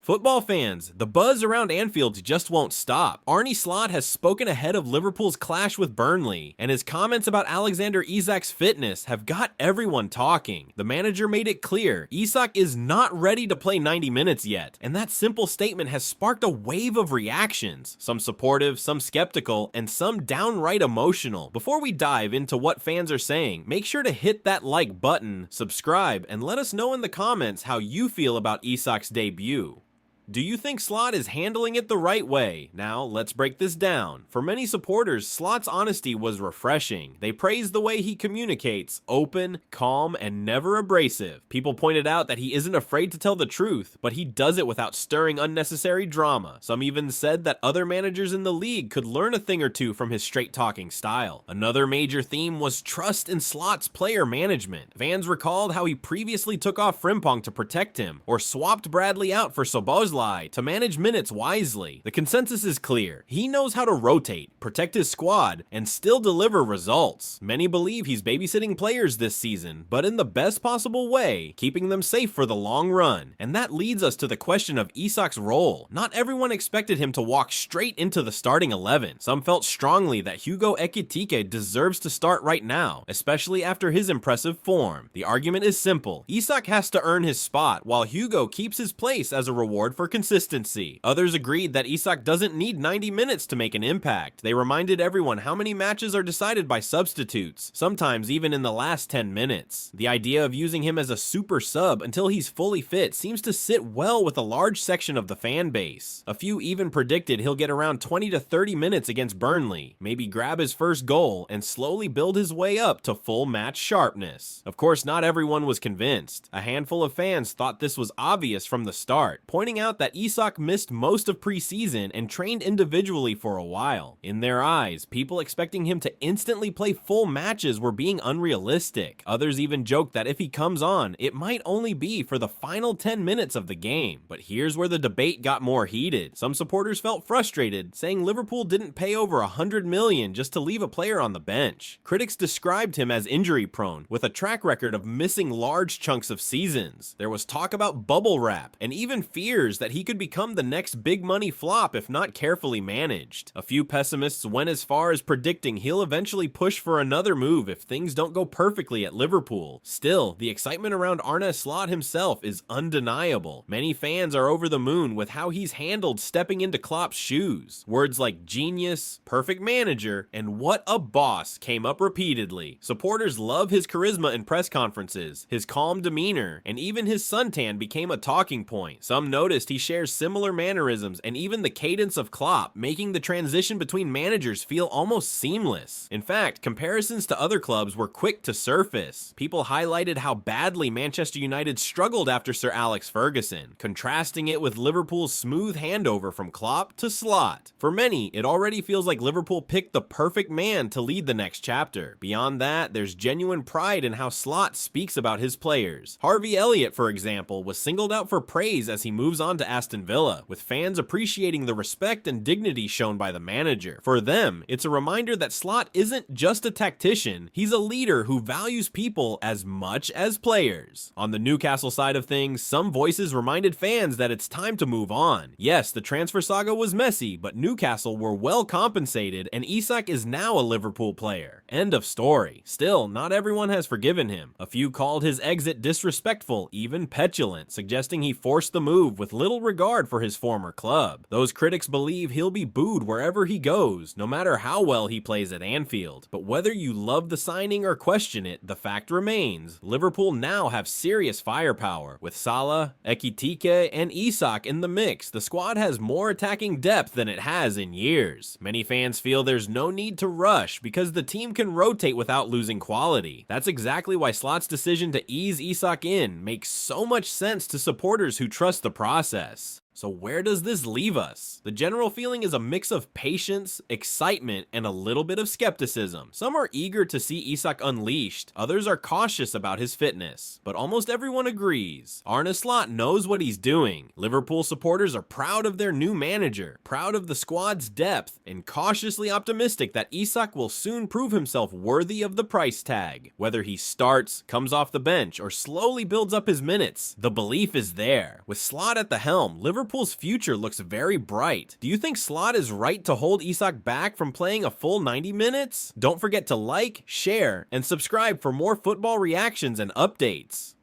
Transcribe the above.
Football fans, the buzz around Anfield just won't stop. Arne Slot has spoken ahead of Liverpool's clash with Burnley, and his comments about Alexander Isak's fitness have got everyone talking. The manager made it clear Isak is not ready to play 90 minutes yet, and that simple statement has sparked a wave of reactions, some supportive, some skeptical, and some downright emotional. Before we dive into what fans are saying, make sure to hit that like button, subscribe, and let us know in the comments how you feel about Isak's debut. Do you think Slot is handling it the right way? Now, let's break this down. For many supporters, Slot's honesty was refreshing. They praised the way he communicates, open, calm, and never abrasive. People pointed out that he isn't afraid to tell the truth, but he does it without stirring unnecessary drama. Some even said that other managers in the league could learn a thing or two from his straight-talking style. Another major theme was trust in Slot's player management. Fans recalled how he previously took off Frimpong to protect him, or swapped Bradley out for Szoboszlai to manage minutes wisely. The consensus is clear. He knows how to rotate, protect his squad, and still deliver results. Many believe he's babysitting players this season, but in the best possible way, keeping them safe for the long run. And that leads us to the question of Isak's role. Not everyone expected him to walk straight into the starting 11. Some felt strongly that Hugo Ekitike deserves to start right now, especially after his impressive form. The argument is simple. Isak has to earn his spot, while Hugo keeps his place as a reward for consistency. Others agreed that Isak doesn't need 90 minutes to make an impact. They reminded everyone how many matches are decided by substitutes, sometimes even in the last 10 minutes. The idea of using him as a super sub until he's fully fit seems to sit well with a large section of the fan base. A few even predicted he'll get around 20 to 30 minutes against Burnley, maybe grab his first goal, and slowly build his way up to full match sharpness. Of course, not everyone was convinced. A handful of fans thought this was obvious from the start, pointing out that Isak missed most of preseason and trained individually for a while. In their eyes, people expecting him to instantly play full matches were being unrealistic. Others even joked that if he comes on, it might only be for the final 10 minutes of the game. But here's where the debate got more heated. Some supporters felt frustrated, saying Liverpool didn't pay over $100 million just to leave a player on the bench. Critics described him as injury-prone, with a track record of missing large chunks of seasons. There was talk about bubble wrap, and even fears that he could become the next big money flop if not carefully managed. A few pessimists went as far as predicting he'll eventually push for another move if things don't go perfectly at Liverpool. Still, the excitement around Arne Slot himself is undeniable. Many fans are over the moon with how he's handled stepping into Klopp's shoes. Words like genius, perfect manager, and what a boss came up repeatedly. Supporters love his charisma in press conferences, his calm demeanor, and even his suntan became a talking point. Some noticed he shares similar mannerisms and even the cadence of Klopp, making the transition between managers feel almost seamless. In fact, comparisons to other clubs were quick to surface. People highlighted how badly Manchester United struggled after Sir Alex Ferguson, contrasting it with Liverpool's smooth handover from Klopp to Slot. For many, it already feels like Liverpool picked the perfect man to lead the next chapter. Beyond that, there's genuine pride in how Slot speaks about his players. Harvey Elliott, for example, was singled out for praise as he moves on to Aston Villa, with fans appreciating the respect and dignity shown by the manager. For them, it's a reminder that Slot isn't just a tactician, he's a leader who values people as much as players. On the Newcastle side of things, some voices reminded fans that it's time to move on. Yes, the transfer saga was messy, but Newcastle were well compensated and Isak is now a Liverpool player. End of story. Still, not everyone has forgiven him. A few called his exit disrespectful, even petulant, suggesting he forced the move with little regard for his former club. Those critics believe he'll be booed wherever he goes, no matter how well he plays at Anfield. But whether you love the signing or question it, the fact remains, Liverpool now have serious firepower. With Salah, Ekitike, and Isak in the mix, the squad has more attacking depth than it has in years. Many fans feel there's no need to rush because the team can rotate without losing quality. That's exactly why Slot's decision to ease Isak in makes so much sense to supporters who trust the process. So where does this leave us? The general feeling is a mix of patience, excitement, and a little bit of skepticism. Some are eager to see Isak unleashed, others are cautious about his fitness. But almost everyone agrees. Arne Slot knows what he's doing. Liverpool supporters are proud of their new manager, proud of the squad's depth, and cautiously optimistic that Isak will soon prove himself worthy of the price tag. Whether he starts, comes off the bench, or slowly builds up his minutes, the belief is there. With Slot at the helm, Liverpool Liverpool's future looks very bright. Do you think Slot is right to hold Isak back from playing a full 90 minutes? Don't forget to like, share, and subscribe for more football reactions and updates.